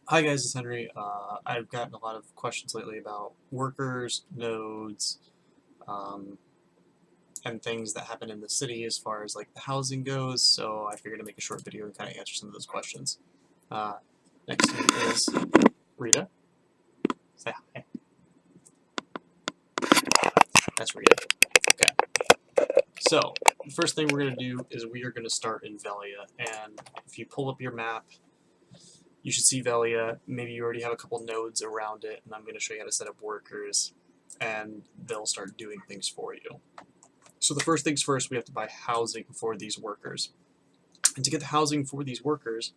Hi guys, it's Henry. I've gotten a lot of questions lately about workers, nodes, um, and things that happen in the city as far as like the housing goes, so I figured to make a short video and kind of answer some of those questions. Uh, Next to me is Rita. Say hi. That's Rita. Okay. So, the first thing we're going to do is we are going to start in Velia, and if you pull up your map, you should see Velia. Maybe you already have a couple nodes around it, and I'm going to show you how to set up workers, and they'll start doing things for you. So the first things first, we have to buy housing for these workers. And to get the housing for these workers,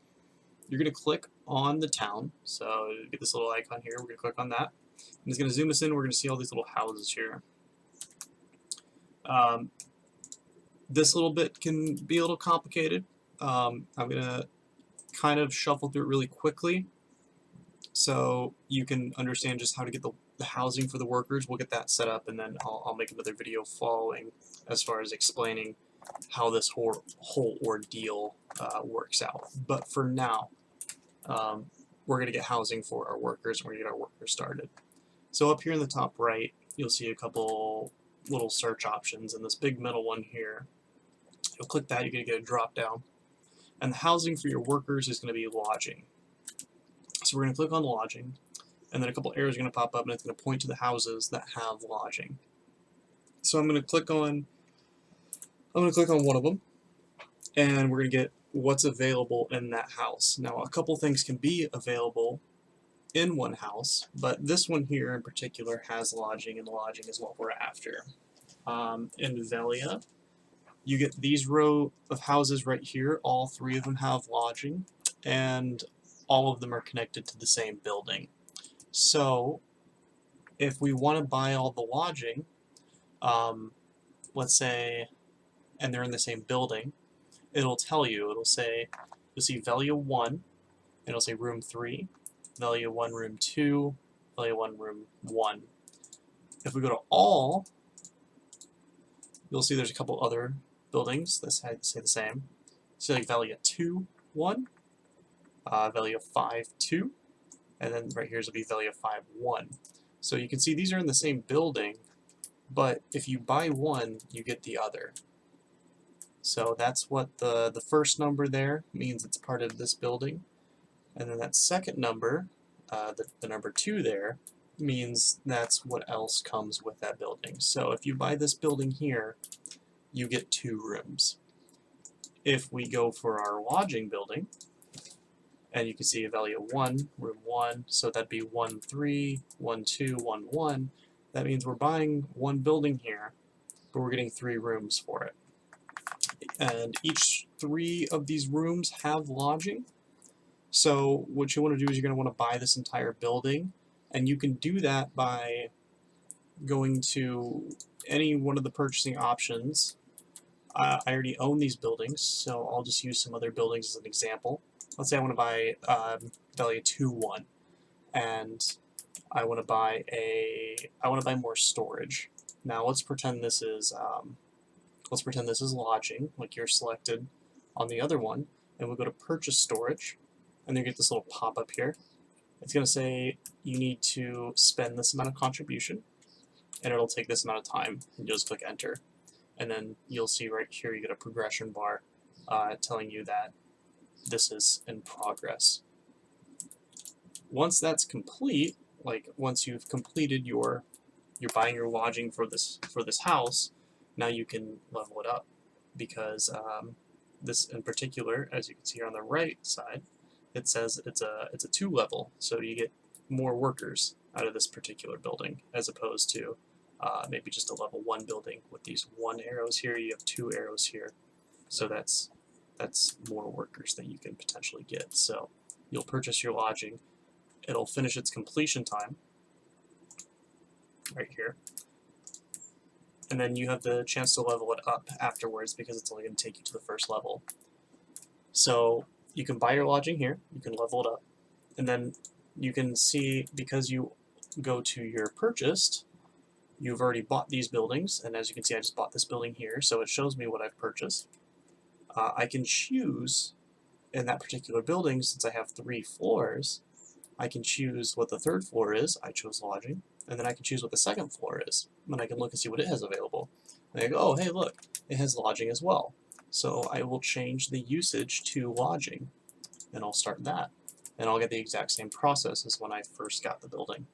you're going to click on the town. So you get this little icon here. We're going to click on that. And it's going to zoom us in. We're going to see all these little houses here. Um, this little bit can be a little complicated. I'm going to kind of shuffle through it really quickly so you can understand just how to get the housing for the workers. We'll get that set up, and then I'll make another video following as far as explaining how this whole ordeal works out. But for now, we're going to get housing for our workers, and we're going to get our workers started. So up here in the top right, you'll see a couple little search options, and this big middle one here, you'll click that, you're going to get a drop down. And the housing for your workers is going to be lodging. So we're going to click on lodging, and then a couple arrows are going to pop up, and it's going to point to the houses that have lodging. So I'm going to click on one of them, and we're going to get what's available in that house. Now, a couple things can be available in one house, but this one here in particular has lodging, and lodging is what we're after. In Velia, you get these row of houses right here. All three of them have lodging, and all of them are connected to the same building. So if we want to buy all the lodging, let's say, and they're in the same building, it'll tell you, it'll say, you'll see Velia 1, it'll say room 3, Velia 1 room 2, Velia 1 room 1. If we go to all, you'll see there's a couple other buildings that say the same. So like Velia 2 1, Velia 5 2, and then right here will be Velia 5 1. So you can see these are in the same building, but if you buy one, you get the other. So that's what the first number there means, it's part of this building. And then that second number, the number 2 there, means that's what else comes with that building. So if you buy this building here, you get 2 rooms. If we go for our lodging building, and you can see a value of 1, room 1, so that'd be 1 3, 1 2, 1 1. That means we're buying one building here, but we're getting 3 rooms for it. And each 3 of these rooms have lodging. So what you want to do is you're going to want to buy this entire building, and you can do that by going to any one of the purchasing options. I already own these buildings, so I'll just use some other buildings as an example. Let's say I want to buy Velia 2-1, and I want to buy more storage. Now let's pretend this is lodging, like you're selected on the other one, and we'll go to purchase storage, and then you get this little pop-up here. It's going to say you need to spend this amount of contribution, and it'll take this amount of time, and you'll just click enter. And then you'll see right here you get a progression bar telling you that this is in progress. Once that's complete, like once you've completed you're buying your lodging for this house, now you can level it up, because this in particular, as you can see here on the right side, it says it's a 2 level, so you get more workers out of this particular building as opposed to maybe just a level 1 building with these 1 arrows here. You have 2 arrows here, so that's more workers that you can potentially get. So you'll purchase your lodging, it'll finish its completion time right here, and then you have the chance to level it up afterwards because it's only going to take you to the first level. So you can buy your lodging here, you can level it up, and then you can see, because you go to your purchased, you've already bought these buildings, and as you can see I just bought this building here, so it shows me what I've purchased. I can choose in that particular building, since I have 3 floors, I can choose what the third floor is. I chose lodging. And then I can choose what the second floor is. And I can look and see what it has available. And I go, oh, hey, look, it has lodging as well. So I will change the usage to lodging, and I'll start that. And I'll get the exact same process as when I first got the building.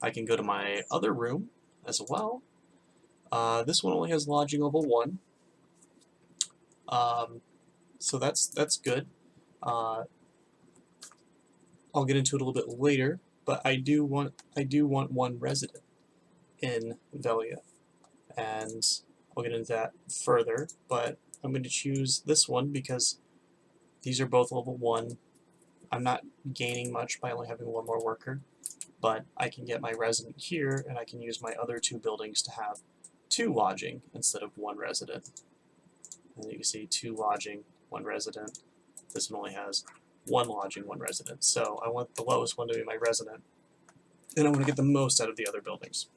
I can go to my other room as well. This one only has lodging level 1. So that's good. I'll get into it a little bit later, but I do want one resident in Velia, and I'll get into that further. But I'm going to choose this one because these are both level 1. I'm not gaining much by only having one more worker, but I can get my resident here, and I can use my other 2 buildings to have 2 lodging instead of 1 resident. And you can see 2 lodging, 1 resident. This one only has 1 lodging, 1 resident. So I want the lowest one to be my resident, and I want to get the most out of the other buildings.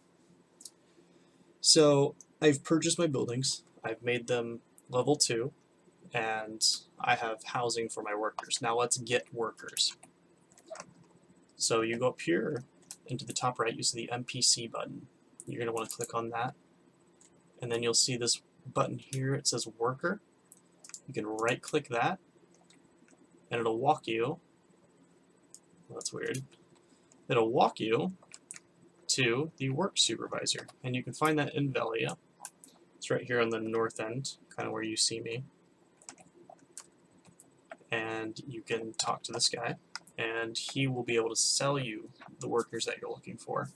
So I've purchased my buildings. I've made them level 2, and I have housing for my workers. Now let's get workers. So you go up here, and to the top right, you see the NPC button. You're going to want to click on that, and then you'll see this button here. It says worker. You can right-click that, and it'll walk you. Well, that's weird. It'll walk you to the work supervisor, and you can find that in Velia. It's right here on the north end, kind of where you see me. And you can talk to this guy, and he will be able to sell you the workers that you're looking for.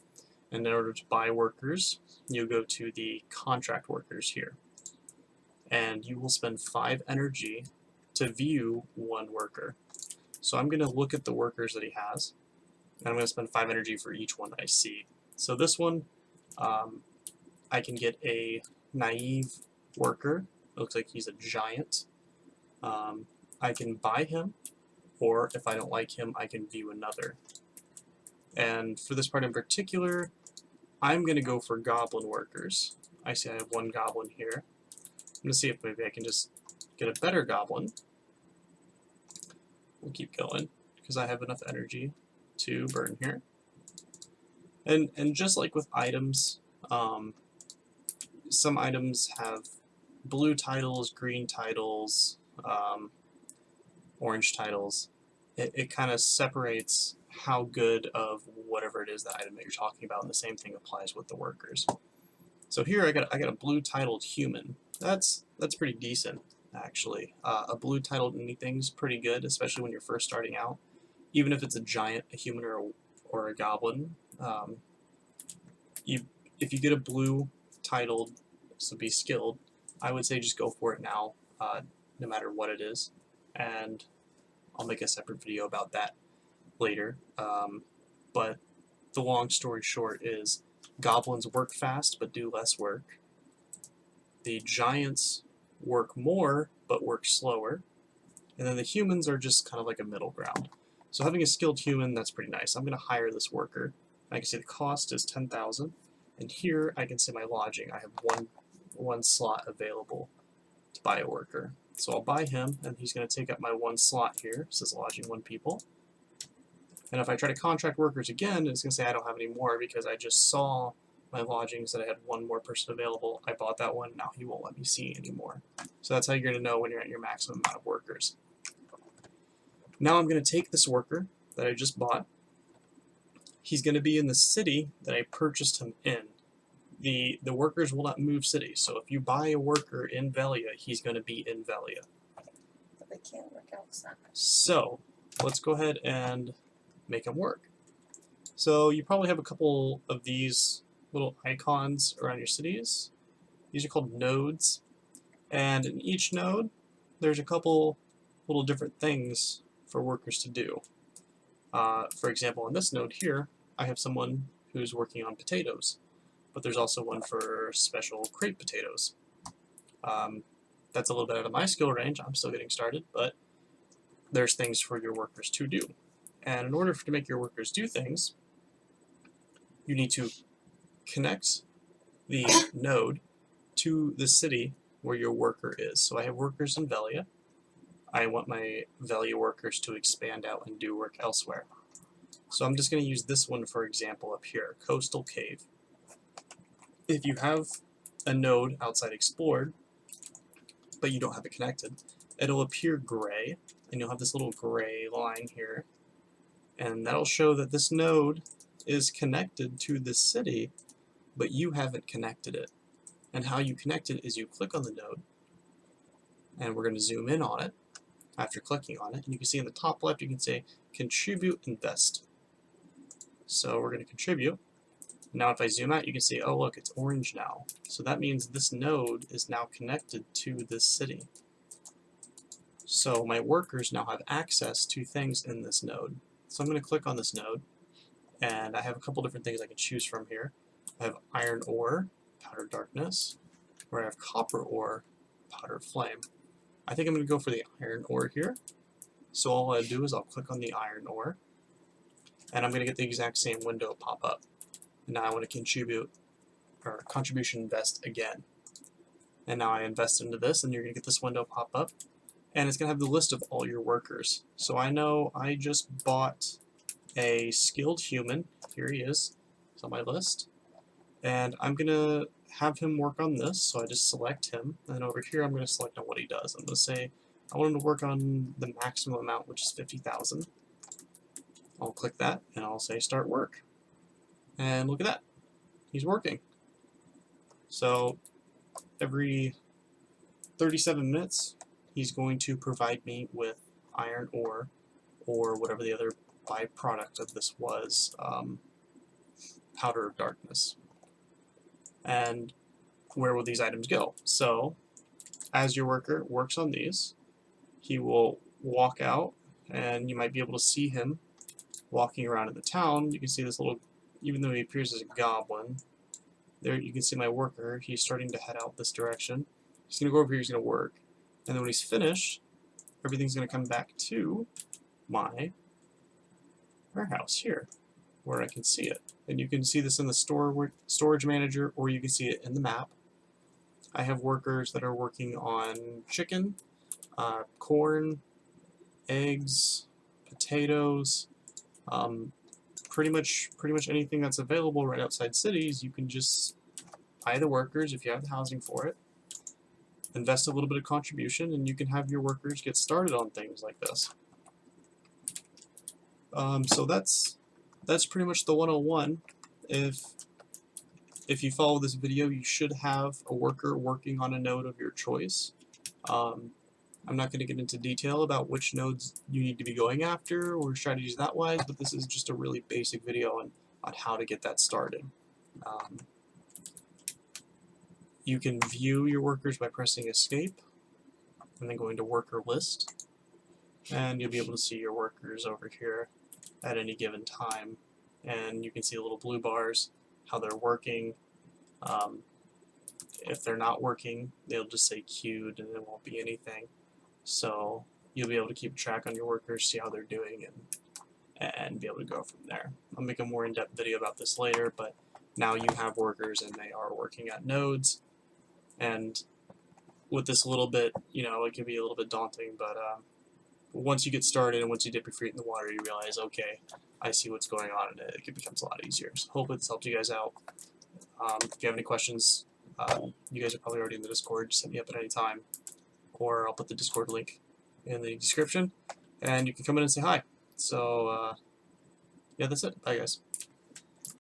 And in order to buy workers, you go to the contract workers here, and you will spend 5 energy to view 1 worker. So I'm going to look at the workers that he has, and I'm going to spend 5 energy for each one that I see. So this one, I can get a naive worker. It looks like he's a giant. I can buy him, or if I don't like him, I can view another. And for this part in particular, I'm going to go for goblin workers. I see I have 1 goblin here. I'm going to see if maybe I can just get a better goblin. We'll keep going, because I have enough energy to burn here. And just like with items, some items have blue titles, green titles, orange titles. It kind of separates how good of whatever it is that item that you're talking about, and the same thing applies with the workers. So here I got a blue titled human. That's pretty decent, actually. A blue titled anything's pretty good, especially when you're first starting out. Even if it's a giant, a human, or a goblin. If you get a blue titled, so be skilled, I would say just go for it now, no matter what it is. And I'll make a separate video about that later. But the long story short is goblins work fast but do less work. The giants work more but work slower. And then the humans are just kind of like a middle ground. So having a skilled human, that's pretty nice. I'm going to hire this worker. I can see the cost is 10,000. And here I can see my lodging. I have one slot available to buy a worker. So I'll buy him, and he's going to take up my 1 slot here. It says lodging 1 people. And if I try to contract workers again, it's going to say I don't have any more because I just saw my lodgings that I had 1 more person available. I bought that one. Now he won't let me see anymore. So that's how you're going to know when you're at your maximum amount of workers. Now I'm going to take this worker that I just bought. He's going to be in the city that I purchased him in. The workers will not move cities, so if you buy a worker in Velia, he's going to be in Velia. But they can't work outside. So let's go ahead and make him work. So you probably have a couple of these little icons around your cities. These are called nodes, and in each node there's a couple little different things for workers to do. For example, in this node here, I have someone who's working on potatoes, but there's also one for special crate potatoes. That's a little bit out of my skill range. I'm still getting started, but there's things for your workers to do. And in order to make your workers do things, you need to connect the node to the city where your worker is. So I have workers in Velia. I want my Velia workers to expand out and do work elsewhere. So I'm just going to use this one for example up here, Coastal Cave. If you have a node outside explored, but you don't have it connected, it'll appear gray, and you'll have this little gray line here, and that'll show that this node is connected to this city, but you haven't connected it. And how you connect it is you click on the node, and we're going to zoom in on it after clicking on it, and you can see in the top left you can say contribute invest. So we're going to contribute. Now if I zoom out you can see, oh look, it's orange now. So that means this node is now connected to this city. So my workers now have access to things in this node. So I'm going to click on this node, and I have a couple different things I can choose from here. I have iron ore, powder darkness, or I have copper ore, powder flame. I think I'm going to go for the iron ore here. So all I do is I'll click on the iron ore, and I'm going to get the exact same window pop up. And now I want to contribute, or contribution invest again. And now I invest into this, and you're going to get this window pop up, and it's going to have the list of all your workers. So I know I just bought a skilled human. Here he is. It's on my list. And I'm going to have him work on this, so I just select him, and over here I'm going to select on what he does. I'm going to say I want him to work on the maximum amount, which is 50,000. I'll click that, and I'll say start work. And look at that. He's working. So every 37 minutes, he's going to provide me with iron ore, or whatever the other byproduct of this was, powder of darkness. And where will these items go? So as your worker works on these, he will walk out, and you might be able to see him walking around in the town. You can see this little, even though he appears as a goblin, there you can see my worker. He's starting to head out this direction. He's going to go over here, he's going to work, and then when he's finished, everything's going to come back to my warehouse here, where I can see it. And you can see this in the storage manager, or you can see it in the map. I have workers that are working on chicken, corn, eggs, potatoes, pretty much anything that's available right outside cities. You can just buy the workers if you have the housing for it, invest a little bit of contribution, and you can have your workers get started on things like this. So that's pretty much the 101. If you follow this video, you should have a worker working on a node of your choice. I'm not going to get into detail about which nodes you need to be going after or strategies that wise, but this is just a really basic video on how to get that started. You can view your workers by pressing escape and then going to worker list, and you'll be able to see your workers over here at any given time, and you can see the little blue bars, how they're working. If they're not working, they'll just say queued and it won't be anything. So you'll be able to keep track on your workers, see how they're doing, and be able to go from there. I'll make a more in-depth video about this later, but now you have workers and they are working at nodes. And with this a little bit, it can be a little bit daunting, but once you get started and once you dip your feet in the water, you realize, okay, I see what's going on, and it becomes a lot easier. So hopefully this helped you guys out. If you have any questions, you guys are probably already in the Discord. Just hit me up at any time, or I'll put the Discord link in the description, and you can come in and say hi. So yeah, that's it. Bye, guys.